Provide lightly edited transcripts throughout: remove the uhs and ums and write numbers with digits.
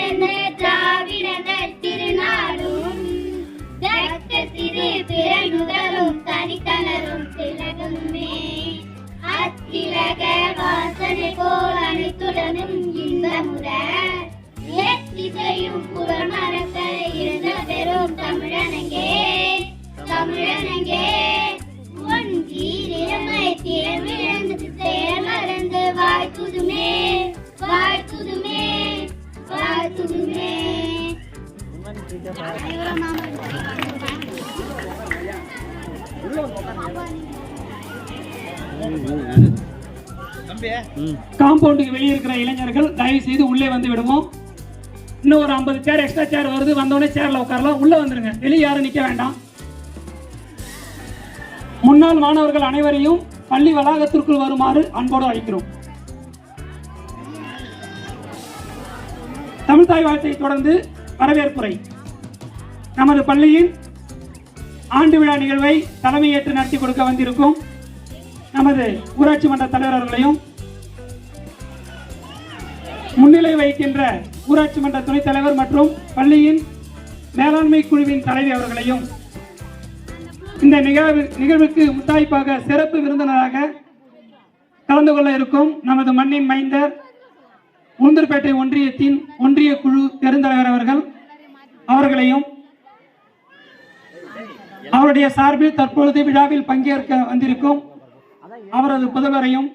பிறந்த திராவிடர் திருநாடும் சிறு பிறகுகளும் தனித்தனரும் திலகமுமே அத்திலக வாசனை போல் அனைத்துடனும் இந்த முறை எத்திசையும் புகழ் மறக்க இருந்த பெரும் தமிழனங்கே தமிழனங்கே ஒன்றீரிழமை திறமிழந்து தேர்மறந்து வாழ்த்துதுமே வாழ்த்துதுமே வாழ்த்துதுமே. காம்பவுண்டுக்கு வெளியே இருக்கிற இளைஞர்கள் தயவு செய்து உள்ளே வந்து விடுவோம். இன்னும் ஒரு 50 சேர் எக்ஸ்ட்ரா சேர் வருது, வந்தோடனே சேர்ல உட்காரலாம். உள்ள வந்துருங்க, வெளியே யாரும் நிக்க வேண்டாம். முன்னாள் மாணவர்கள் அனைவரையும் பள்ளி வளாகத்திற்குள் வருமாறு அன்போடு அழைக்கிறோம். தமிழ்தாய் வாழ்த்தை தொடர்ந்து வரவேற்புரை. நமது பள்ளியின் ஆண்டு விழா நிகழ்வை தலைமையேற்று நடத்தி கொடுக்க வந்திருக்கும் நமது ஊராட்சி மன்ற தலைவர் அவர்களையும், முன்னிலை வகிக்கின்ற ஊராட்சி மன்ற துணைத் தலைவர் மற்றும் பள்ளியின் மேலாண்மை குழுவின் தலைவி அவர்களையும், இந்த நிகழ்வுக்கு முத்தாய்ப்பாக சிறப்பு விருந்தினராக கலந்து கொள்ள இருக்கும் நமது மண்ணின் மைந்தர் உளுந்தூர்பேட்டை ஒன்றியத்தின் ஒன்றிய குழு பெருந்தலைவர் அவர்களையும், அவருடைய சார்பில் தற்பொழுது விழாவில் பங்கேற்க வந்திருக்கும் அவரது புதல்வரையும்,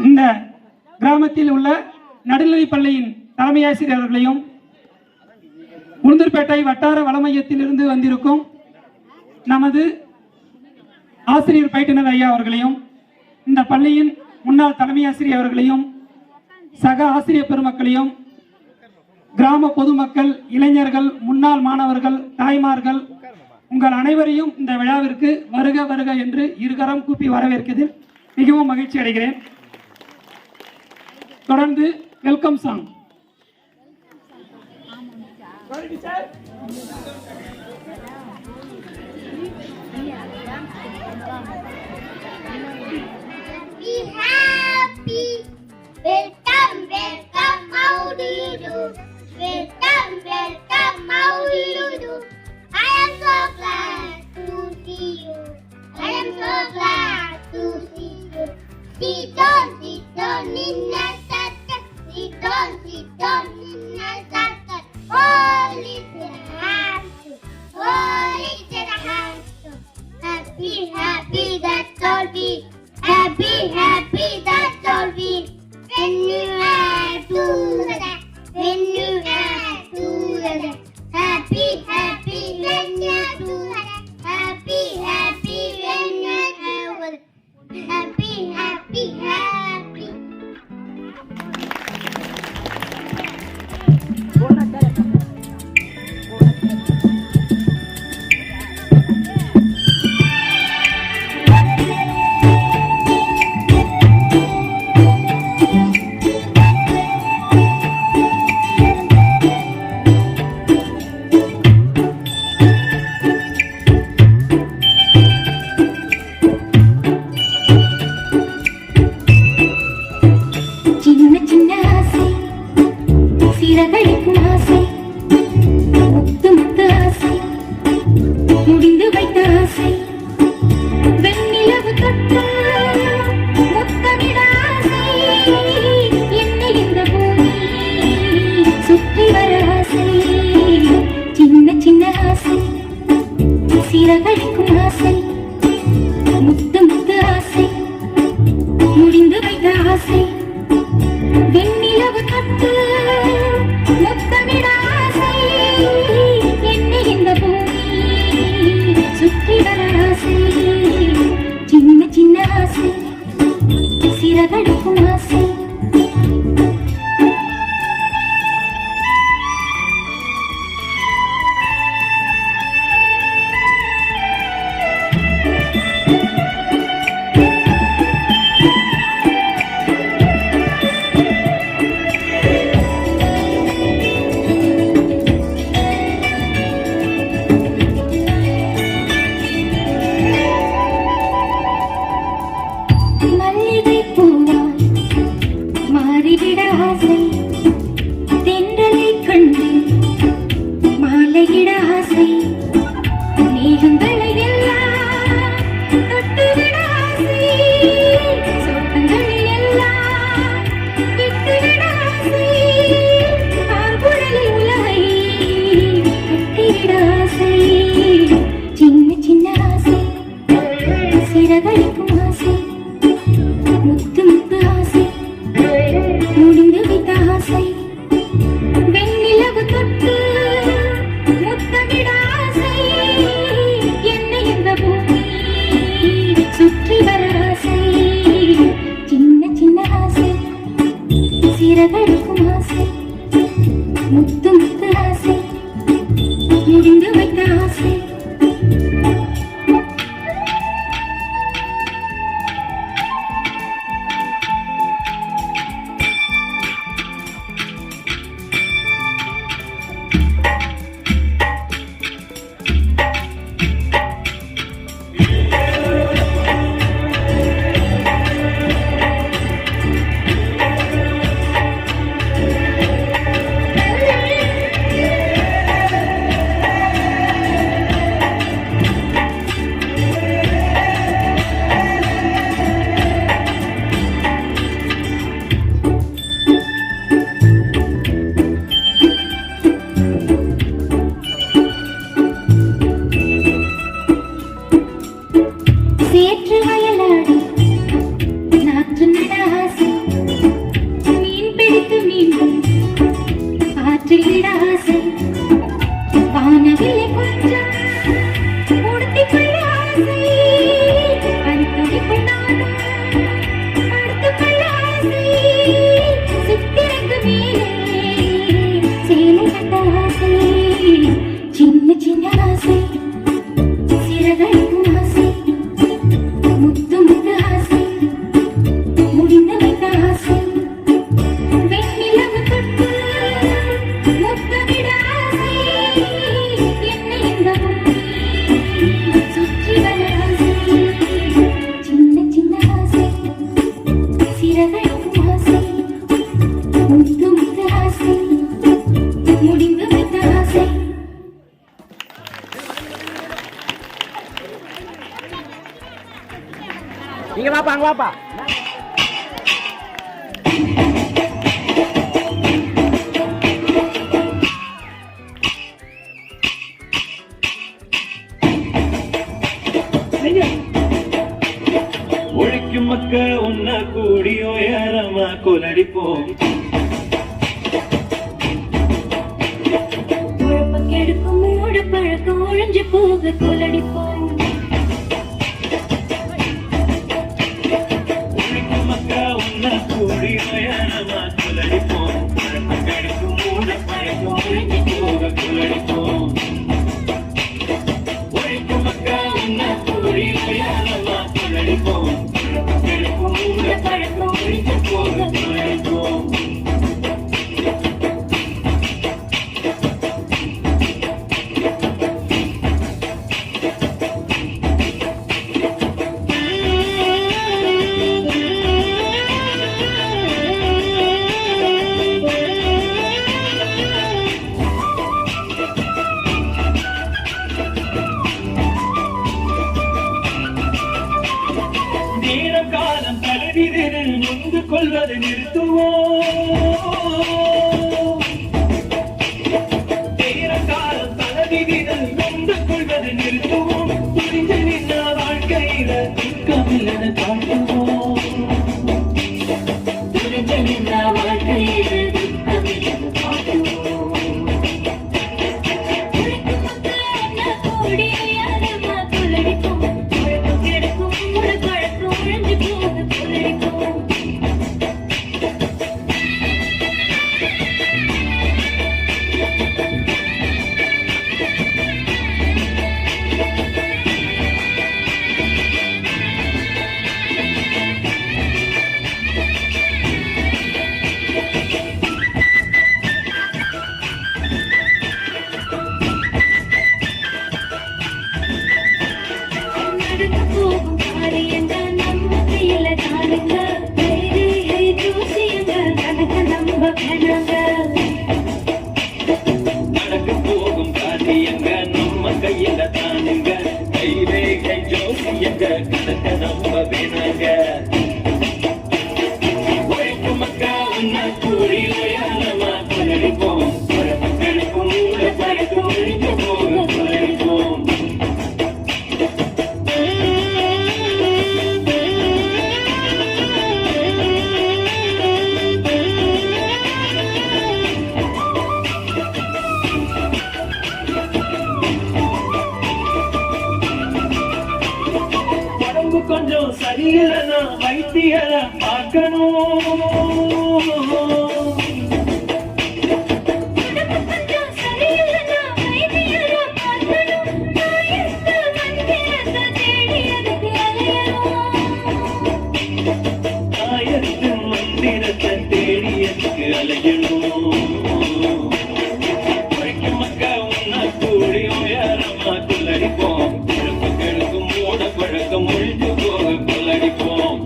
இந்த கிராமத்தில் உள்ள நடுநிலைப் பள்ளியின் தலைமை ஆசிரியர்களையும், உளுந்தூர்பேட்டை வட்டார வள மையத்தில் இருந்து வந்திருக்கும் நமது ஆசிரியர் பயிற்றுனர் ஐயா அவர்களையும், இந்த பள்ளியின் முன்னாள் தலைமை ஆசிரியர் அவர்களையும், சக ஆசிரியர் பெருமக்களையும், கிராம பொதுமக்கள், இளைஞர்கள், முன்னாள் மாணவர்கள், தாய்மார்கள், உங்கள் அனைவரையும் இந்த விழாவிற்கு வருக வருக என்று இருகரம் கூப்பி வரவேற்கிறதில் மிகவும் மகிழ்ச்சி அடைகிறேன். தொடர்ந்து welcome song. Welcome, welcome, how do you do? Welcome, welcome, how do you do? I am so glad to see you. I am so glad to see you. Sit down in a circle. Sit down in a circle. Hold it in a hand. Hold it in a hand. Happy, happy, that's all we. Happy, happy, that's all we. When you add together, when you add together, happy, happy, when you add together, happy, happy, when you add together, happy, happy, happy. சிறகடிக்கும் ஆசை முத்து முத்து ஆசை முடிந்து விட்ட ஆசை வெண்ணிலவு தொட்டு முத்தமிட ஆசை என்னை இந்த பூமி சுற்றி வர ஆசை சின்ன சின்ன ஆசை சிறகடிக்கும் ஆசை முத்து முத்து ஆசை முடிந்து வைத்த ஆசை சேற்று வயலாடி நாற்று நட ஆசை மீன் பிடித்து மீண்டும் ஆற்றில் இட ஆசை வானவில்லை கொஞ்சம் உடுத்திக் கொள்ள ஆசை பறித்துடி கொண்டாடும் படுத்துக் கொள்ள ஆசை சித்திரக்கு மேலே சேலை கட்ட ஆசை சின்ன சின்ன ஆசை சிறகடிக்கும் ஆசை முத்து முத்து ஆசை முடிந்து வைத்த ஆசை வெண்ணிலவு தொட்டு முத்தமிட ஆசை என்னை இந்த பூமி சுற்றி வர ஆசை சின்ன சின்ன ஆசை சிறகடிக்கும் ஆசை முத்து முத்து ஆசை முடிந்து வைத்த ஆசை. இங்க வாப்பா அங்க வாப்பா உழைக்கும் மக்க ஒன்னா கூடி உயரமா கொலடிப்போம் கெடுக்கும் மூட பழக்கம் ஒழிஞ்சு போக கொலடிப்போம் கூடி உயரமா கொலடிப்போம் கிடைக்கும் மூட பழக்கம் ஒழிஞ்சு போக கொலடிப்போம் உழைக்கும் மக்க ஒன்னா கூடி உயரமா கொலடிப்போம் கிடைக்கும் மூட பழக்கம் ஒழிஞ்சு போக கொலடிப்போம் நேரம் காலம் தழுவிதில் நொந்து கொள்வதை நிறுத்துவோம் நேரம் காலம் தழுவிதில் நொந்து கொள்வதை நிறுத்துவோம் புரிந்து நின்ற வாழ்க்கையில துக்கமில்லன காட்டுவோம் புரிந்து நின்ற வாழ்க்கையில துக்கமில்லன காட்டுவோம் நடக்க போகும் காரியங்க நம்ம கையில தானுங்க கைரேகை ஜோசியங்க கணக்க நம்ப வேணாங்க உழைப்பு மக்கா உன்ன கூறி உயரமா கொலடிப்போம் மக்களுக்கும் மூல பழக்கம் ஒழிஞ்சு போக கொலடிப்போம் உடம்பு கொஞ்சம் சரியில்லைன்னா வைத்தியரை பார்க்கணும். மந்திரத்தை தேடி எதுக்கு அலையணும்? உழைக்கும் மக்கா உன்ன கூடி உயரமா கொள்ளடிப்போம். கிழக்கு கிழக்கு மூட பழக்கம் ஒழிஞ்சு போக கொள்ளடிப்போம்.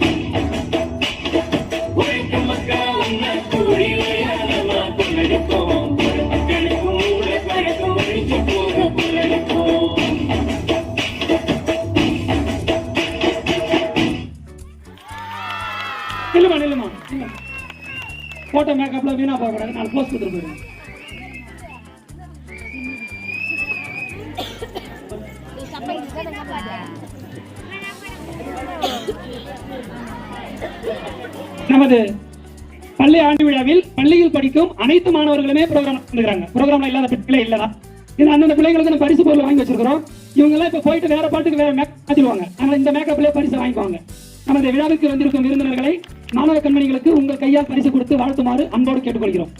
உழைக்கும் மக்கா உன்ன கூடி உயரமா கொள்ளடிப்போம். கிழக்கு கிழக்கு மூட பழக்கம் ஒழிஞ்சு போக கொள்ளடிப்போம். நில்லுமா போட்டோ மேக்கப்ல வீணா போக கூடாது. நான் போஸ்ட் கொடுத்துட்டு போயிடுவேன். நமது பள்ளி ஆண்டு விழாவில் பள்ளியில் படிக்கும் அனைத்து மாணவர்களுமே ப்ரோக்ராம் பண்ணுறாங்க. ப்ரோக்ராம்ல இல்லாத பிள்ளைகளே இல்லடா. இது அந்தந்த பிள்ளைங்களுக்கு நம்ம பரிசு பொருள் வாங்கி வச்சிருக்கிறோம். இவங்க எல்லாம் இப்ப போயிட்டு வேற பாட்டுக்கு வேற மேக்கப் மாத்திடுவாங்க. அதனால இந்த மேக்கப்லயே பரிசு வாங்கிக்குவாங்க. நமது விழாவுக்கு வந்திருக்கும் விருந்தினர்களை மாணவ கண்மணிகளுக்கு உங்கள் கையால் பரிசு கொடுத்து வாழ்த்துமாறு அன்போடு கேட்டுக்கொள்கிறோம்.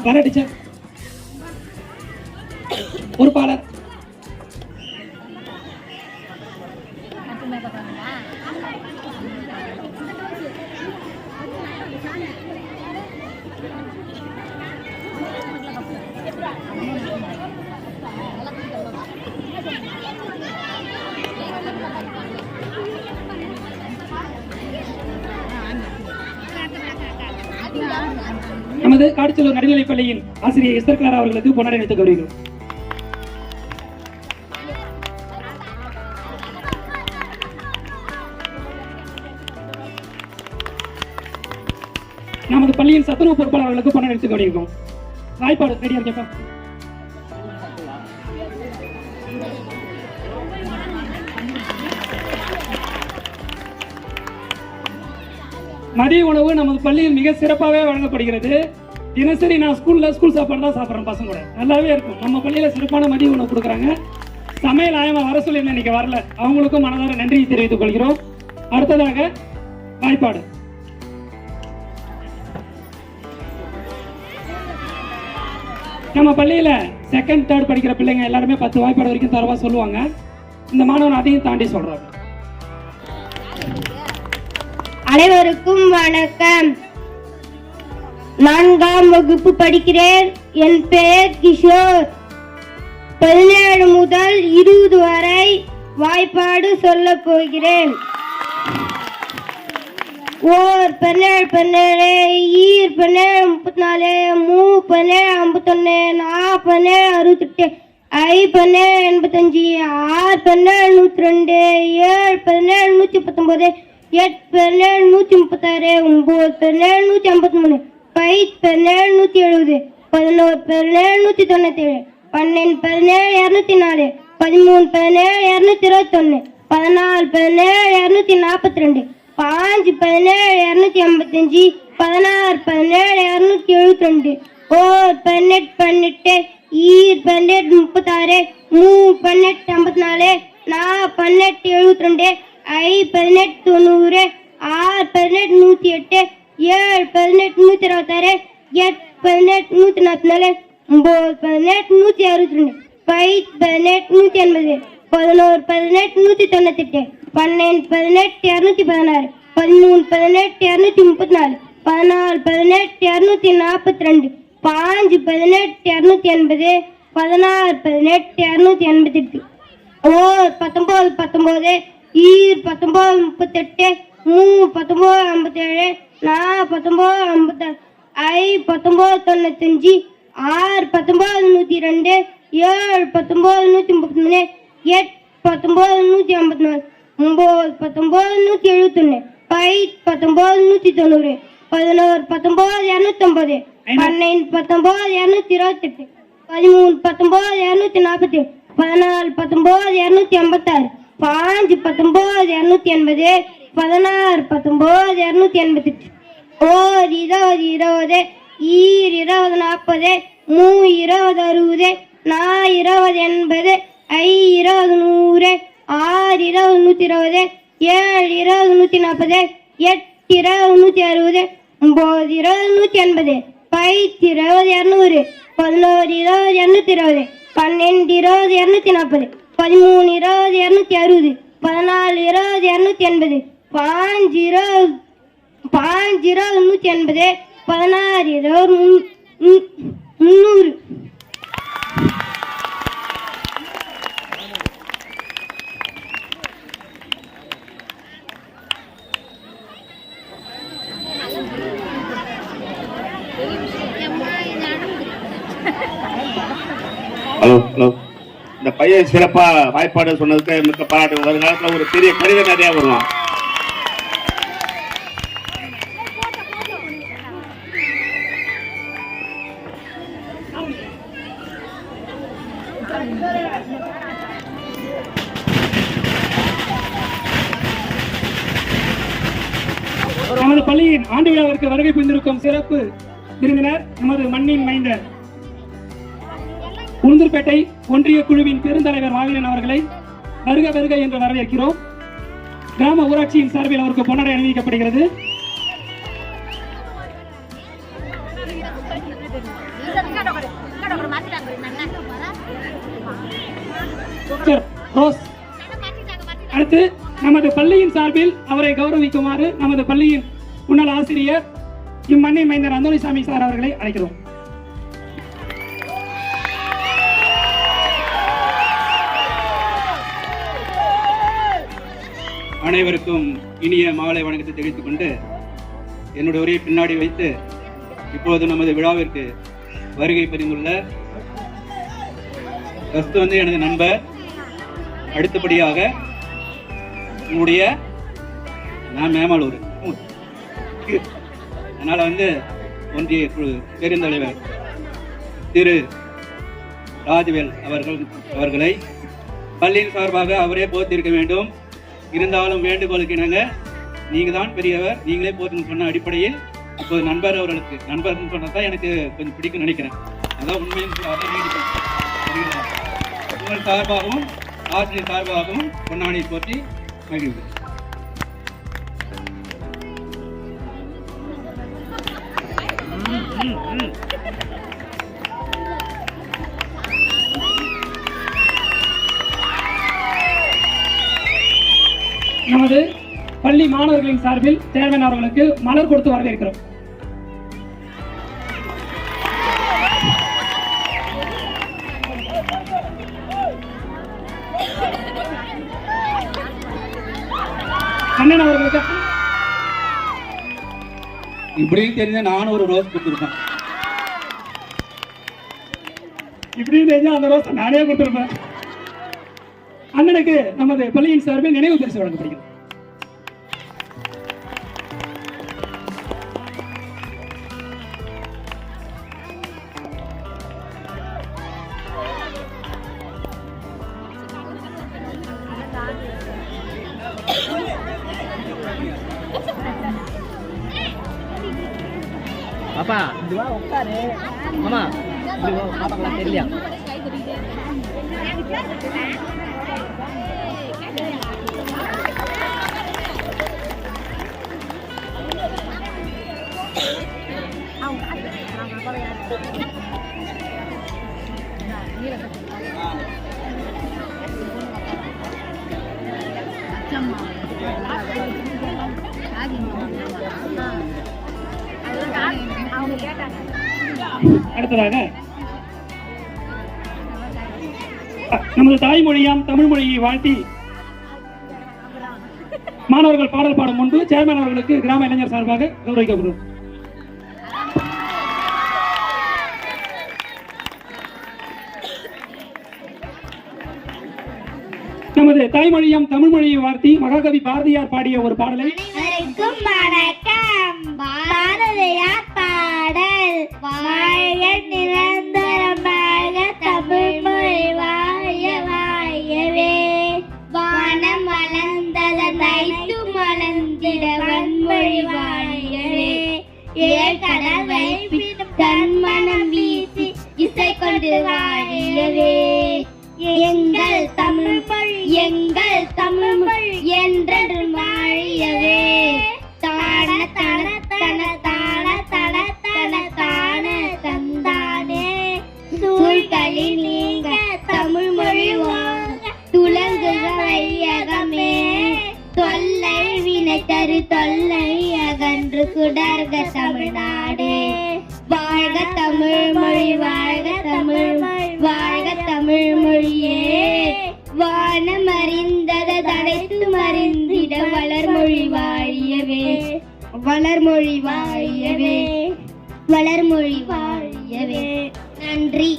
வர டீச்சர் ஒரு பாடல் நமது காடுச்சலூர் நடுநிலைப் பள்ளியின் ஆசிரியர் எஸ்தர் கிளாரா அவர்களுக்கு பொன்னாடை அணிவித்து கௌரவிக்கிறோம். நமது பள்ளியின் சத்துணவு பொறுப்பாளர்களுக்கு பொன்னாடை அணிவித்து கௌரவிக்கிறோம். வாய்ப்பாடு ரெடியா இருக்கேப்பா. மதிய உணவு நமது பள்ளியில் மிக சிறப்பாகவே வழங்கப்படுகிறது. தினசரி நான் ஸ்கூல் சாப்பாடு தான் சாப்பிட்றேன். பசங்க கூட நல்லாவே இருக்கும். நம்ம பள்ளியில சிறப்பான மதிய உணவு கொடுக்குறாங்க. சமையல் ஆயமா வர சொல்லி இன்னைக்கு வரல. அவங்களுக்கும் மனதார நன்றியை தெரிவித்துக் கொள்கிறோம். அடுத்ததாக வாய்ப்பாடு. நம்ம பள்ளியில செகண்ட் தேர்ட் படிக்கிற பிள்ளைங்க எல்லாருமே 10 வாய்ப்பாடு வரைக்கும் தரவா சொல்லுவாங்க. இந்த மாணவன் அதையும் தாண்டி சொல்றாங்க. அனைவருக்கும் வணக்கம். 4ஆம் வகுப்பு படிக்கிறேன். என் பெயர் கிஷோர். 17 முதல் 20 வரை வாய்ப்பாடு சொல்ல போகிறேன். ஓர் 17 17, ஈர் 17 34, மூ 17 51, நா 17 68, ஐ 17 85, ஆர் 17 102, ஏழ் 17 119, 8 17 136, 9 17 153, 10 17 170, 11 17 197, 12 17 204, 13 17 221, 14 17 242, 5 17 285, 16 17 272, ஓர் 18 18, ஈர் 18 36, மூ 18 54, நா 18 72, ஐ 18 90, ஆர் 18 108, ஏழ் 18 126, 8 18 144, 9 18 162, 10 18 180, 11 18 198, 12 18 216, 13 18 234, 14 18 242, 5 18 280, 16 18 288, ஓர் 19 19, ஈர் 19 38, மூ 19 57, நா 19 56, ஐ 19 95, ஆர் 19 102, ஏழ் 19 133, 8 19 154, 9 19 171, 10 19 190, 11 19 250, 12 19 228, 13 19 240 14 19 286 5 19 280 16 19 288 ஓர் 20 20 ஈர் 20 40 மூ 20 60 நா 20 80 ஐ 20 100 ஆறு 20 120 ஏழு 20 140 எட்டு 20 160 ஒன்பது 20 180 பத்து 20 200 11 20 220 12 20 240 13 20 260 14 20 280 5 20 180 16 20 300 ஹலோ ஹலோ இந்த பையன் சிறப்பா வாய்ப்பாடு சொன்னதுக்கு மிக்க பாராட்டு. வருங்காலத்தில் ஒரு பெரிய கடிதம் நிறையா வருவான். நமது பள்ளியின் ஆண்டு விழாவிற்கு வருகை புரிந்திருக்கும் சிறப்பு விருந்தினர் நமது மண்ணின் மைந்தர் உளுந்தூர்பேட்டை ஒன்றிய குழுவின் பெருந்தலைவர் மாவீரன் அவர்களை வருக வருக என்று வரவேற்கிறோம். கிராம ஊராட்சியின் சார்பில் அவருக்கு பொன்னடை அணிவிக்கப்படுகிறது. அடுத்து நமது பள்ளியின் சார்பில் அவரை கௌரவிக்குமாறு நமது பள்ளியின் முன்னாள் ஆசிரியர் இம்மண்ணின் மைந்தர் அந்தோணிசாமி சார் அவர்களை அழைக்கிறோம். அனைவருக்கும் இனிய மாலை வணக்கத்தை தெரிவித்துக் கொண்டு என்னுடைய உரையை பின்னாடி வைத்து இப்போது நமது விழாவிற்கு வருகை புரிந்துள்ள ஃபர்ஸ்ட் வந்து எனது நண்பர், அடுத்தபடியாக உங்களுடைய நான் மேமாலூர், அதனால வந்து ஒன்றிய குழு பெருந்தலைவர் திரு ராஜவேல் அவர்களை பள்ளியின் சார்பாக அவரே போத்திருக்க வேண்டும். இருந்தாலும் வேண்டுகோளுக்கு இணங்க நீங்க தான் பெரியவர், நீங்களே போட்டுன்னு சொன்ன அடிப்படையில் இப்போது நண்பர் அவர்களுக்கு நண்பர்னு சொன்னதான் எனக்கு கொஞ்சம் பிடிக்கும் நினைக்கிறேன். அதான் உண்மையும் உங்கள் சார்பாகவும் ஆசிரியர் சார்பாகவும் பொன்னாடை போற்றி மகிழ்வு. நமது பள்ளி மாணவர்களின் சார்பில் சேர்மன் அவர்களுக்கு மலர் கொடுத்து வரவேற்கிறோம். அண்ணன் அவர்களுக்கு இப்படியும் தெரிஞ்ச நானும் ஒரு ரோஸ் கொடுத்துருப்பேன். இப்படியும் தெரிஞ்சா அந்த ரோஸ் நானே கொடுத்துருப்பேன். அண்ணனுக்கு நமது பள்ளியின் சார்பில் நினைவு பரிசு வழங்கப்படுகிறது. பாப்பா இதுவா உட்காரு மாமா, பாப்பாக்கெல்லாம் தெரியலையா? அடுத்ததாக நமது தாய்மொழியாம் தமிழ் மொழியை வாழ்த்தி மாணவர்கள் பாடல் பாடும் முன்பு சேர்மன் அவர்களுக்கு கிராம இளைஞர் சார்பாக கௌரவிக்கப்படும். நமது தாய்மொழியாம் தமிழ் மொழியை வாழ்த்தி மகாகவி பாரதியார் பாடிய ஒரு பாடலை அனைவருக்கும் வணக்கம். பாரதியார் பாடல் வாழ்க நிரந்தரமாக கொண்டு வாழியவே. எங்கள் தமிழ் மொழி எங்கள் தமிழ் மொழி என்றென்று வாழியவே. தான தன தன தான தன தன தான தந்தானே சூழ்களி நீங்க தமிழ் மொழி துலங்குக வையகமே. தொல்லை வினை தரு தொல்லை அகன்று சுடர்க தமிழ்நாடு. வாழ்க தமிழ் மொழி வாழ்க தமிழ் மொழி வாழ்க தமிழ் மொழியே. வானம் அறிந்தது தடைத்து மறிந்திட வளர்மொழி வாழியவே. வளர்மொழி வாழியவே. வளர்மொழி வாழியவே. நன்றி.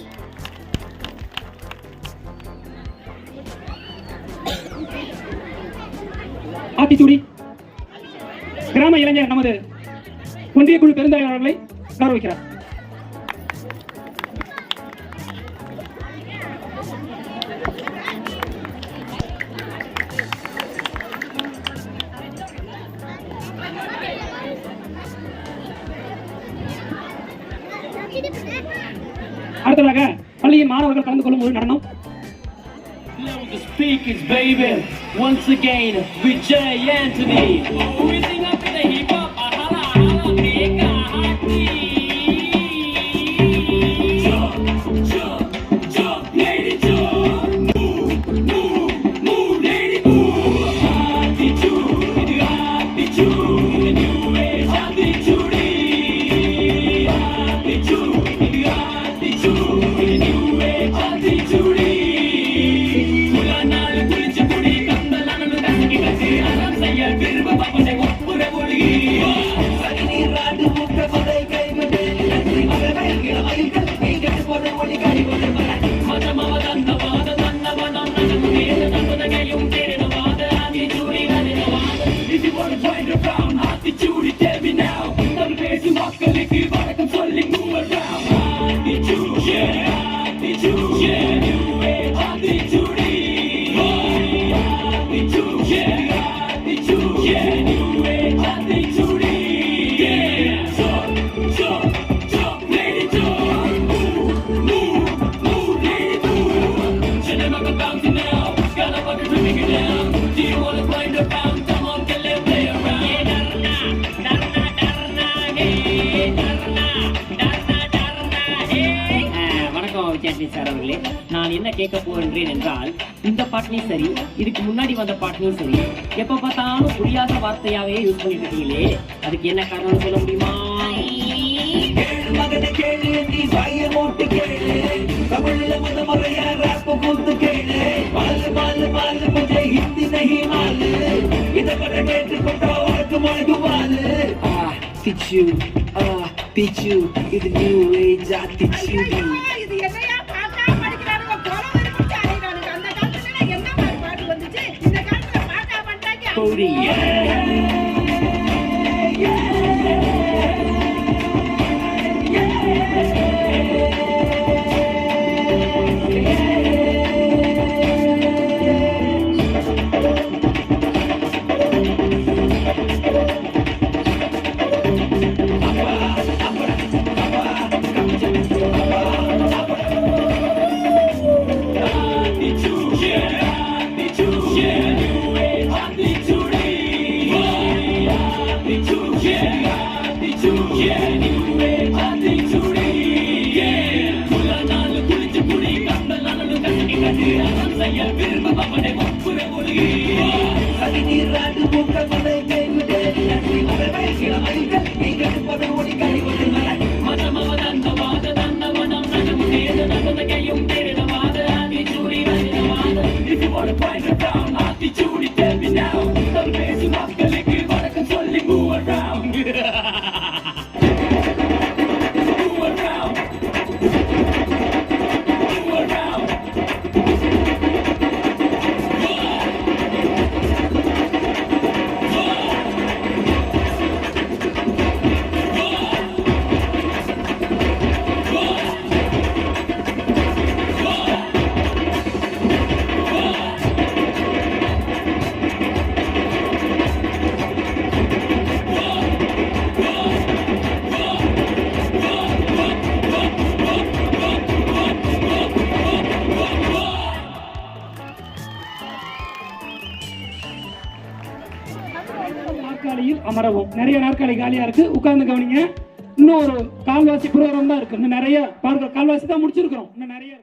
ஆத்திச்சூடி கிராம இளைஞர் நமது ஒன்றிய குழு பெருந்தலைவர் அவர்களை கௌரவிக்கிறார். அடுத்ததாக பள்ளியின் மாணவர்கள் கலந்து கொள்ளும் ஒரு நடனம். The speakers, baby, once again with Jay Anthony. We sing up in the hip hop, hala hala, mega happy. Jump, jump, jump, lady, jump. Move, lady, move. Attitude, attitude, the new age attitude. Attitude, attitude, the new age attitude. Sir அவர்களே, நான் என்ன கேட்க போகின்றேன் என்றால், இந்த பாட்டினையும் சரி, இதுக்கு முன்னாடி வந்த பாட்டினையும் சரி, எப்ப பார்த்தாலும் புரியாத வார்த்தையாவே யூஸ் பண்ணிட்டு இருக்கீங்களே, அதுக்கு என்ன காரணம் சொல்ல முடியுமா? Teach you, இது new age attitude. Cody, if you wanna find a brown attitude, tell me now. Don't face you up, the liquid, but I can slowly move around. Move around. Move around. அமரவும். நிறைய நாற்காலி காலியா இருக்கு, உட்கார்ந்து கவனிங்க. இன்னும் ஒரு கால்வாசி ப்ரோக்ராம் தான் இருக்கு. இன்னும் நிறைய பாருங்க, கால்வாசி தான் முடிச்சிருக்கிறோம். இன்னும் நிறைய